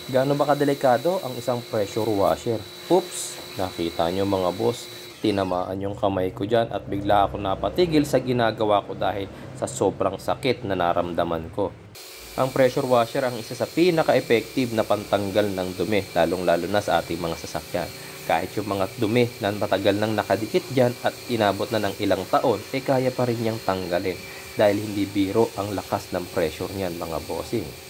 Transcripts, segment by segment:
Gaano ba kadelikado ang isang pressure washer? Oops! Nakita nyo mga boss, tinamaan yung kamay ko dyan at bigla ako napatigil sa ginagawa ko dahil sa sobrang sakit na naramdaman ko. Ang pressure washer ang isa sa pinaka-effective na pantanggal ng dumi, lalong-lalo na sa ating mga sasakyan. Kahit yung mga dumi na matagal nang nakadikit dyan at inabot na ng ilang taon, kaya pa rin niyang tanggalin dahil hindi biro ang lakas ng pressure niyan mga bossing.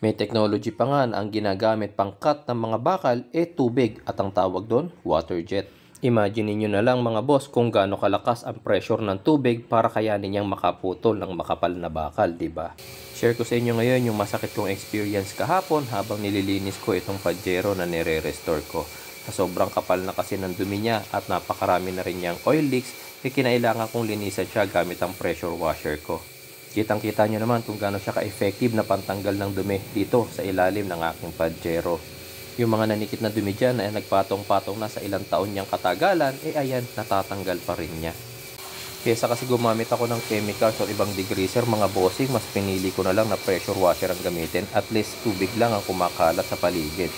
May technology pa nga na ang ginagamit pang cut ng mga bakal tubig at ang tawag doon, water jet. Imagine niyo na lang mga boss kung gaano kalakas ang pressure ng tubig para kayanin niyang makaputol ng makapal na bakal, di ba? Share ko sa inyo ngayon yung masakit kong experience kahapon habang nililinis ko itong Pajero na nire-restore ko. Sa sobrang kapal na kasi ng dumi niya at napakarami na rin niyang oil leaks, kinailangan kong linisan siya gamit ang pressure washer ko. Kitang-kita nyo naman kung gaano siya ka-effective na pantanggal ng dumi dito sa ilalim ng aking Pajero. Yung mga nanikit na dumi dyan ay nagpatong-patong na sa ilang taon niyang katagalan, ayan, natatanggal pa rin niya. Kesa kasi gumamit ako ng chemicals o ibang degreaser mga bossing, mas pinili ko na lang na pressure washer ang gamitin, at least tubig lang ang kumakalat sa paligid.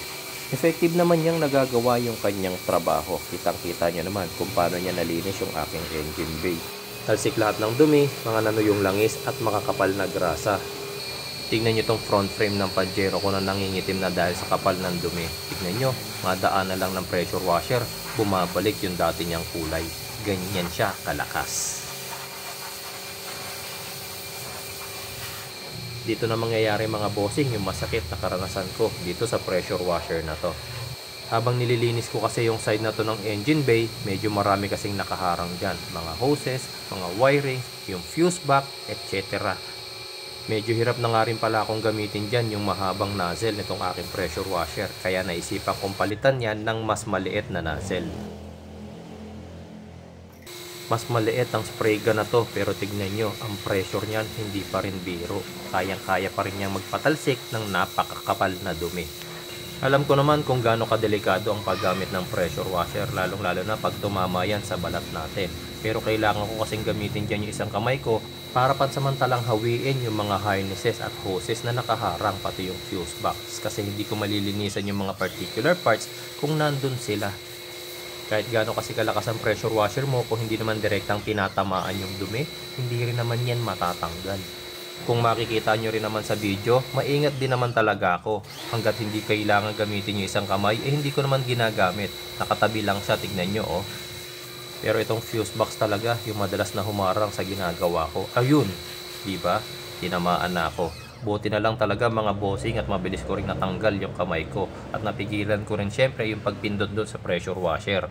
Effective naman niyang nagagawa yung kanyang trabaho. Kitang-kita nyo naman kung paano niya nalinis yung aking engine bay. Talsik lahat ng dumi, mga nanuyong langis at makakapal na grasa. Tingnan nyo tong front frame ng Pajero ko na nangingitim na dahil sa kapal ng dumi. Tingnan nyo, madaan na lang ng pressure washer, bumabalik yung dati niyang kulay. Ganyan siya kalakas. Dito na mangyayari mga bossing yung masakit na karanasan ko dito sa pressure washer na to. Habang nililinis ko kasi yung side na to ng engine bay, medyo marami kasing nakaharang dyan. Mga hoses, mga wiring, yung fuse box, etc. Medyo hirap na nga rin pala akong gamitin dyan yung mahabang nozzle nitong aking pressure washer. Kaya naisipan kong palitan yan ng mas maliit na nozzle. Mas maliit ang spray gun na to, pero tignan nyo, ang pressure niyan hindi pa rin biro. Kayang-kaya pa rin niyang magpatalsik ng napakakapal na dumi. Alam ko naman kung gaano kadelikado ang paggamit ng pressure washer, lalong-lalo na pag tumama yan sa balat natin. Pero kailangan ko kasing gamitin dyan yung isang kamay ko para pansamantalang hawiin yung mga harnesses at hoses na nakaharang, pati yung fuse box. Kasi hindi ko malilinisan yung mga particular parts kung nandun sila. Kahit gaano kasi kalakas ang pressure washer mo, kung hindi naman direktang tinatamaan yung dumi, hindi rin naman yan matatanggal. Kung makikita nyo rin naman sa video, maingat din naman talaga ako. Hanggat hindi kailangan gamitin yung isang kamay, hindi ko naman ginagamit. Nakatabi lang siya, tignan nyo oh. Pero itong fuse box talaga, yung madalas na humarang sa ginagawa ko. Ayun, diba? Tinamaan na ako. Buti na lang talaga mga bossing at mabilis ko rin natanggal yung kamay ko. At napigilan ko rin syempre yung pagpindot doon sa pressure washer.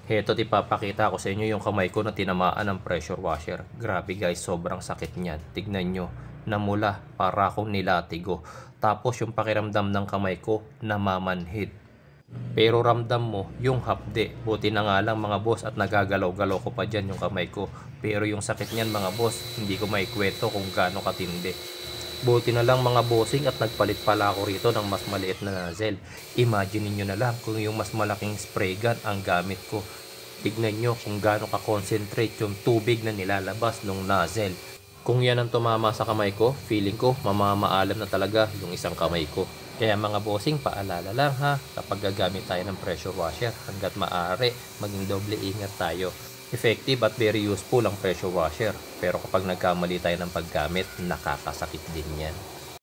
Heto, ipapakita ko sa inyo yung kamay ko na tinamaan ng pressure washer. Grabe guys, sobrang sakit niyan. Tignan nyo, namula para akong nilatigo. Tapos yung pakiramdam ng kamay ko, namamanhid. Pero ramdam mo yung hapde. Buti na nga lang mga boss at nagagalaw-galaw ko pa dyan yung kamay ko. Pero yung sakit niyan mga boss, hindi ko maikwento kung gaano katindi. Buti na lang mga bossing at nagpalit pala ako rito ng mas maliit na nozzle. Imagine niyo na lang kung yung mas malaking spray gun ang gamit ko. Tignan nyo kung gaano ka-concentrate yung tubig na nilalabas ng nozzle. Kung yan ang tumama sa kamay ko, feeling ko mamamaalam na talaga yung isang kamay ko. Kaya mga bossing, paalala lang ha, kapag gagamit tayo ng pressure washer, hanggat maaari, maging doble ingat tayo. Effective at very useful ang pressure washer, pero kapag nagkamali tayo ng paggamit, nakakasakit din yan.